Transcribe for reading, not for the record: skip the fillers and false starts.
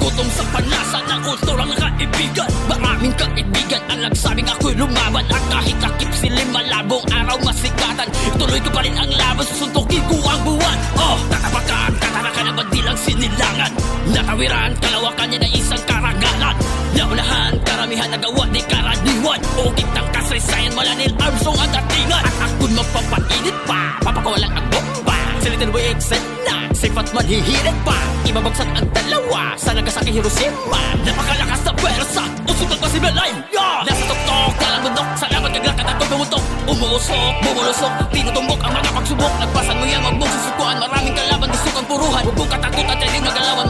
gutom sa panlasa ng kulturang kaibigan. Maraming kaibigan ang nagsabing ako'y lumaban, at kahit takip silim malabong araw masikatan, ituloy ko pa rin ang laban, susuntukin ko ang buwan. Oh, tatapakan, katarakan ang bandilang sinilangan, natawiran, kalawakan niya na isang karangalan. Naunahan, karamihan nagawa ni karaniwan, ukit ng kasaysayan, Malanil Armstrong ang datingan. At ako'y magpapainit pa, papakawalan ang bomba, silitin mo eksena na, safe at manhihirit pa, ibabagsak ang dalawa sa Nagasaki, Hiroshima. Napakalakas na pwersa, usok ang pasibalay, nasa tuktok, talang bundok, sa laban kaglakat at tumutok, umuusok, bumulusok, tinutumbok ang mga pagsubok. Nagpasan mo yan, wag mong susukuan, maraming kalaban, gusto kang puruhan, huwag mong katakot at hindi magalawan.